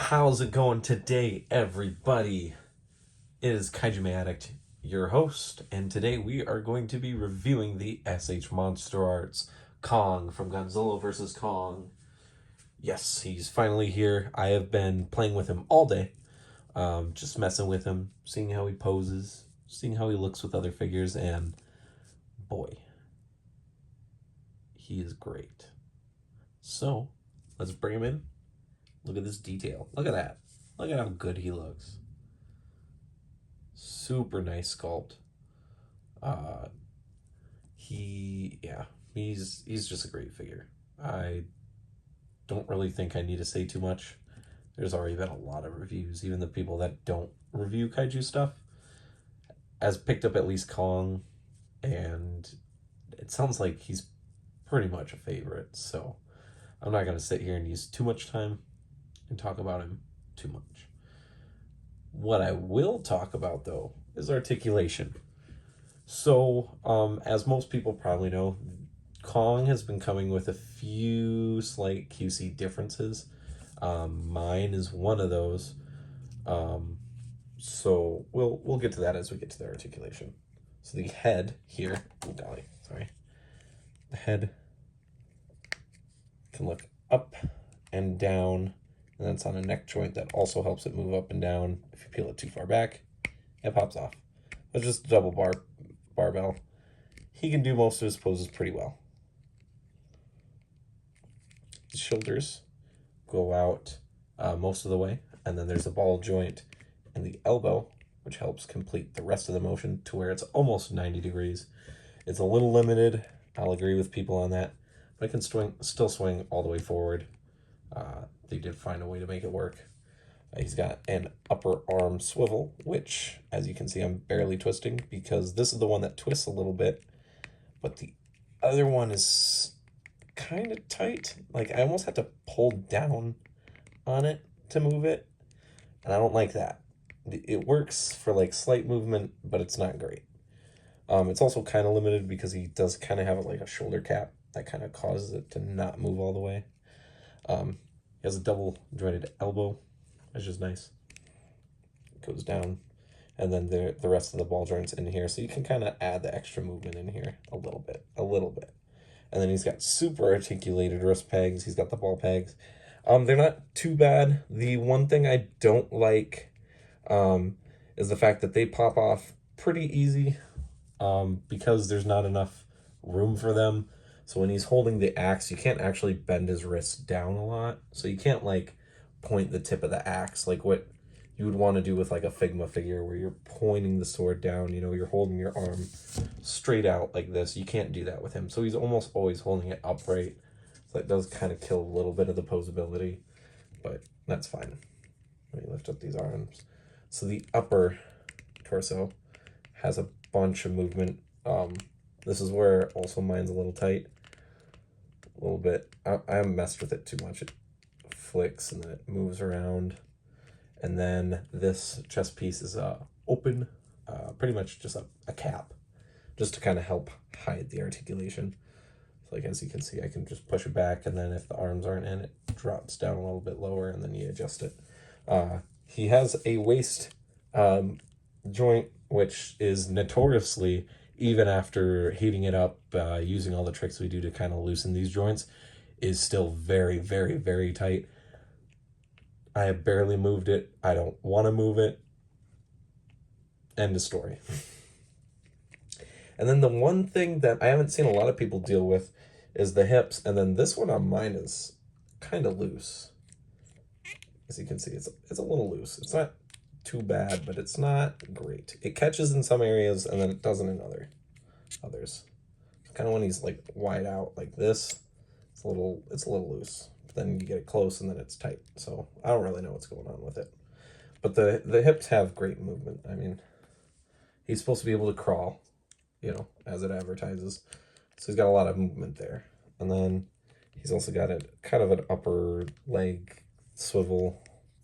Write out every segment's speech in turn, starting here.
How's it going today, everybody? It is Kaiju Addict, your host, and today we are going to be reviewing the MonsterArts Kong from Godzilla vs. Kong. Yes, he's finally here. I have been playing with him all day, just messing with him, seeing how he poses, seeing how he looks with other figures, and boy, he is great. So, let's bring him in. Look at this detail. Look at that. Look at how good he looks. Super nice sculpt. Uh, he's just a great figure. I don't really think I need to say too much. There's already been a lot of reviews. Even the people that don't review kaiju stuff has picked up at least Kong, and it sounds like he's pretty much a favorite. So I'm not gonna sit here and use too much time and talk about him too much. What I will talk about though is articulation. So, as most people probably know, Kong has been coming with a few slight QC differences. Mine is one of those. So we'll get to that as we get to the articulation. So the head here, Dolly, sorry, the head can look up and down, and that's on a neck joint that also helps it move up and down. If you peel it too far back, it pops off. It's just a double barbell. He can do most of his poses pretty well. His shoulders go out most of the way, and then there's a ball joint in the elbow, which helps complete the rest of the motion to where it's almost 90 degrees. It's a little limited. I'll agree with people on that, but I can still swing all the way forward. They did find a way to make it work. He's got an upper arm swivel, which, as you can see, I'm barely twisting because this is the one that twists a little bit, but the other one is kind of tight. Like, I almost have to pull down on it to move it, and I don't like that. It works for, like, slight movement, but it's not great. It's also kind of limited because he does kind of have, like, a shoulder cap that kind of causes it to not move all the way. He has a double jointed elbow, which is nice. It goes down, and then the rest of the ball joints in here, so you can kind of add the extra movement in here a little bit. And then he's got super articulated wrist pegs. He's got the ball pegs. They're not too bad. The one thing I don't like is the fact that they pop off pretty easy because there's not enough room for them. So when he's holding the axe, you can't actually bend his wrist down a lot. So you can't, like, point the tip of the axe like what you would want to do with, like, a Figma figure where you're pointing the sword down, you know, you're holding your arm straight out like this. You can't do that with him. So he's almost always holding it upright. So that does kind of kill a little bit of the posability, but that's fine. Let me lift up these arms. So the upper torso has a bunch of movement. This is where also mine's a little tight. A little bit. I haven't messed with it too much. It flicks and then it moves around. And then this chest piece is open, pretty much just a cap, just to kind of help hide the articulation. So, like, as you can see, I can just push it back, and then if the arms aren't in, it drops down a little bit lower, and then you adjust it. He has a waist joint, which is notoriously, even after heating it up, using all the tricks we do to kind of loosen these joints, is still very, very, very tight. I have barely moved it. I don't want to move it. End of story. And then the one thing that I haven't seen a lot of people deal with is the hips. And then this one on mine is kind of loose. As you can see, it's a little loose. It's not too bad, but it's not great. It catches in some areas and then it doesn't in others. Kind of when he's, like, wide out like this, it's a little loose. But then you get it close and then it's tight. So I don't really know what's going on with it. But the hips have great movement. I mean, he's supposed to be able to crawl, you know, as it advertises. So he's got a lot of movement there. And then he's also got a kind of an upper leg swivel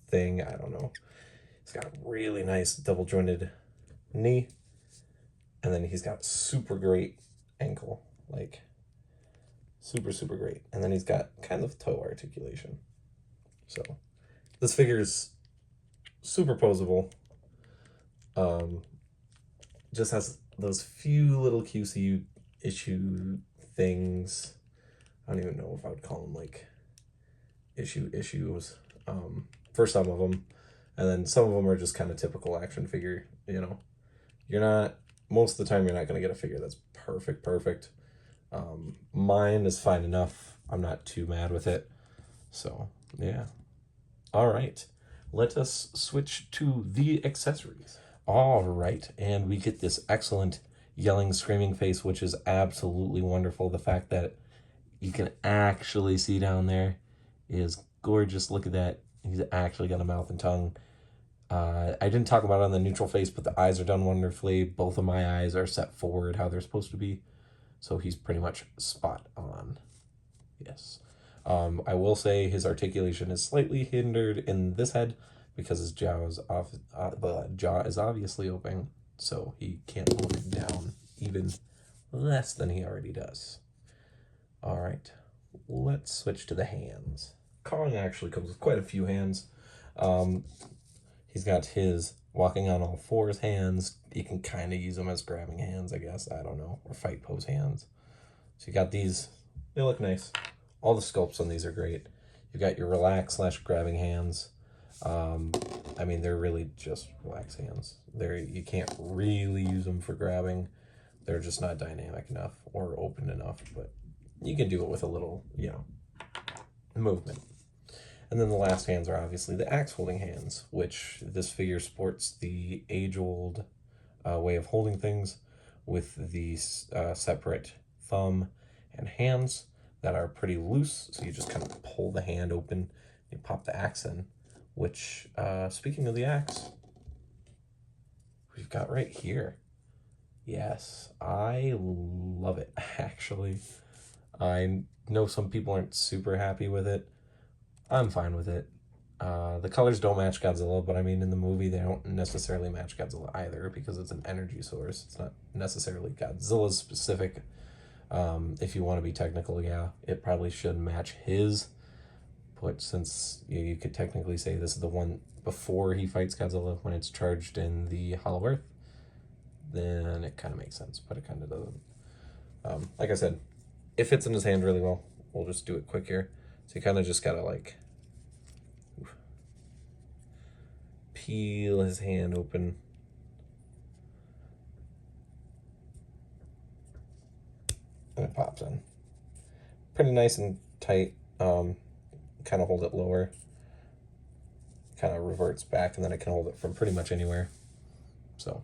thing. I don't know. He's got a really nice double jointed knee. And then he's got super great ankle, like super, super great. And then he's got kind of toe articulation. So This figure is super posable. Just has those few little QC issue things. I don't even know if I would call them like issues for some of them. And then some of them are just kind of typical action figure, you know. You're not, most of the time, you're not going to get a figure that's perfect. Mine is fine enough. I'm not too mad with it. So, yeah. All right. Let us switch to the accessories. All right. And we get this excellent yelling, screaming face, which is absolutely wonderful. The fact that you can actually see down there is gorgeous. Look at that. He's actually got a mouth and tongue. I didn't talk about it on the neutral face, but the eyes are done wonderfully. Both of my eyes are set forward how they're supposed to be. So he's pretty much spot on. Yes. I will say his articulation is slightly hindered in this head because his jaw is the jaw is obviously open, so he can't look down even less than he already does. All right, let's switch to the hands. Kong actually comes with quite a few hands. He's got his walking on all fours hands. You can kind of use them as grabbing hands, I guess. I don't know, or fight pose hands. So you got these. They look nice. All the sculpts on these are great. You've got your relax / grabbing hands. I mean, they're really just relax hands. You can't really use them for grabbing. They're just not dynamic enough or open enough, but you can do it with a little, you know, movement. And then the last hands are obviously the axe holding hands, which this figure sports the age-old way of holding things with these separate thumb and hands that are pretty loose. So you just kind of pull the hand open, you pop the axe in, which, speaking of the axe, we've got right here. Yes, I love it, actually. I know some people aren't super happy with it. I'm fine with it. The colors don't match Godzilla, but I mean, in the movie, they don't necessarily match Godzilla either because it's an energy source. It's not necessarily Godzilla's specific. If you want to be technical, yeah, it probably should match his. But since you could technically say this is the one before he fights Godzilla when it's charged in the Hollow Earth, then it kind of makes sense, but it kind of doesn't. Like I said, it fits in his hand really well. We'll just do it quick here. So you kind of just gotta like peel his hand open. And it pops in. Pretty nice and tight. Kind of hold it lower. Kind of reverts back, and then I can hold it from pretty much anywhere. So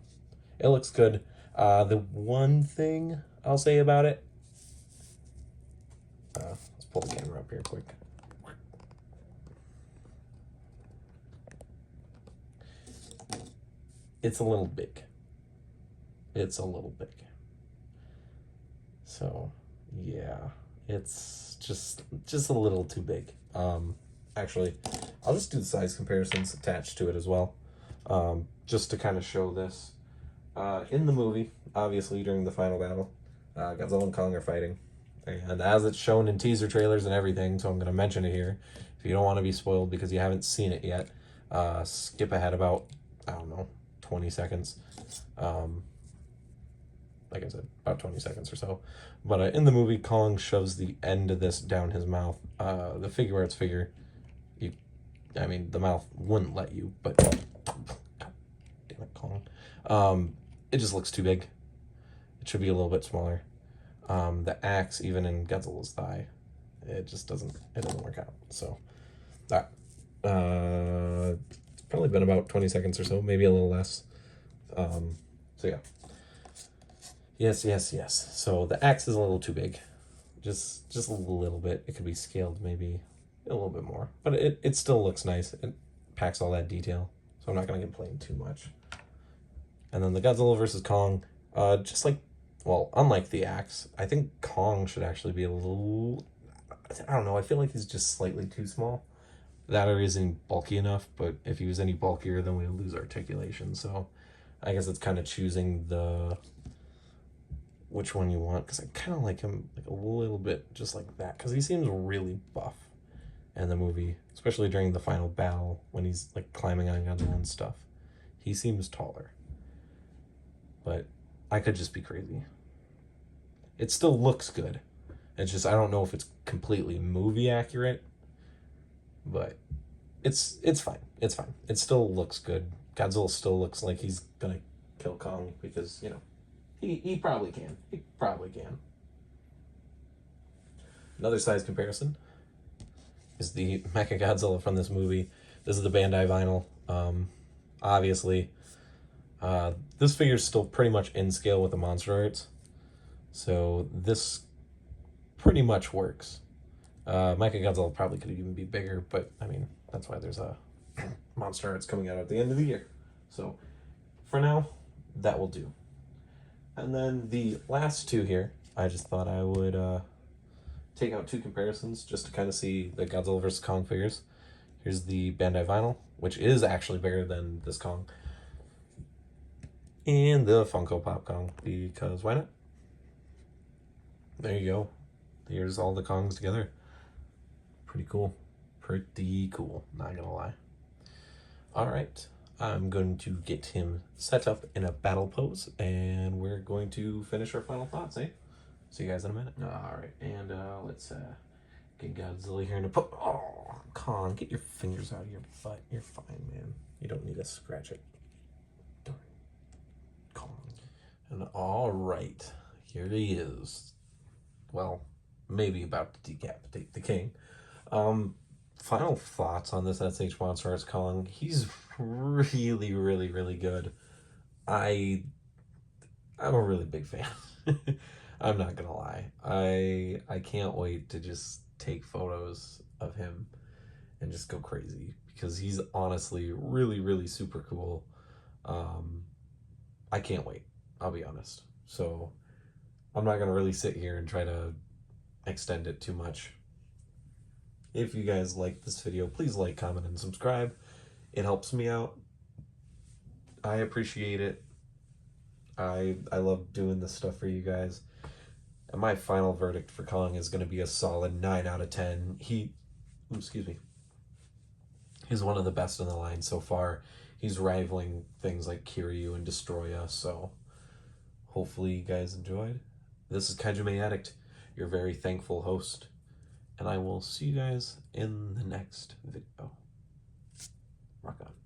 it looks good. The one thing I'll say about it, let's pull the camera up here quick. It's a little big. It's a little big. So yeah, it's just a little too big. Actually, I'll just do the size comparisons attached to it as well, just to kind of show this. In the movie, obviously during the final battle, Godzilla and Kong are fighting, and as it's shown in teaser trailers and everything, so I'm going to mention it here. If you don't want to be spoiled because you haven't seen it yet, skip ahead about, I don't know, 20 seconds. Like I said, about 20 seconds or so. But in the movie, Kong shoves the end of this down his mouth. The figure arts figure, I mean, the mouth wouldn't let you, but God damn it, Kong. It just looks too big. It should be a little bit smaller. The axe, even in Godzilla's thigh, it just doesn't work out. So, that it's probably been about 20 seconds or so, maybe a little less. So yeah. Yes. So the axe is a little too big. Just a little bit. It could be scaled maybe a little bit more. But it still looks nice. It packs all that detail. So I'm not going to complain too much. And then the Godzilla versus Kong, just like, well, unlike the axe, I think Kong should actually be a little, I don't know, I feel like he's just slightly too small. That or isn't bulky enough, but if he was any bulkier, then we would lose articulation. So I guess it's kind of choosing which one you want, because I kind of like him like a little bit just like that, because he seems really buff. in the movie, especially during the final battle when he's like climbing on Godzilla and stuff. He seems taller. But I could just be crazy. It still looks good. It's just I don't know if it's completely movie accurate, but it's fine. It's fine. It still looks good. Godzilla still looks like he's gonna kill Kong because, you know, he probably can. He probably can. Another size comparison is the Mechagodzilla from this movie. This is the Bandai vinyl. Obviously, this figure's still pretty much in scale with the MonsterArts, so this pretty much works. Mechagodzilla probably could even be bigger, but I mean, that's why there's a MonsterArts coming out at the end of the year. So for now, that will do. And then the last two here, I just thought I would take out two comparisons just to kind of see the Godzilla vs. Kong figures. Here's the Bandai vinyl, which is actually bigger than this Kong. And the Funko Pop Kong, because why not? There you go. Here's all the Kongs together. Pretty cool. Pretty cool, not gonna lie. Alright, I'm going to get him set up in a battle pose, and we're going to finish our final thoughts, eh? See you guys in a minute. Alright, and let's get Godzilla here in a pose. Oh, Kong, get your fingers out of your butt. You're fine, man. You don't need to scratch it. Darn. Kong. And alright, here he is. Well, maybe about to decapitate the king. Final thoughts on this SH MonsterArts Kong. He's really, really, really good. I'm a really big fan. I'm not gonna lie. I can't wait to just take photos of him and just go crazy because he's honestly really, really super cool. I can't wait. I'll be honest. So I'm not gonna really sit here and try to extend it too much. If you guys like this video, please like, comment, and subscribe. It helps me out. I appreciate it. I love doing this stuff for you guys. And my final verdict for Kong is going to be a solid 9 out of 10. Excuse me. He's one of the best in the line so far. He's rivaling things like Kiryu and Destroya, so hopefully you guys enjoyed. This is Kaiju Addict, your very thankful host. And I will see you guys in the next video. Rock on.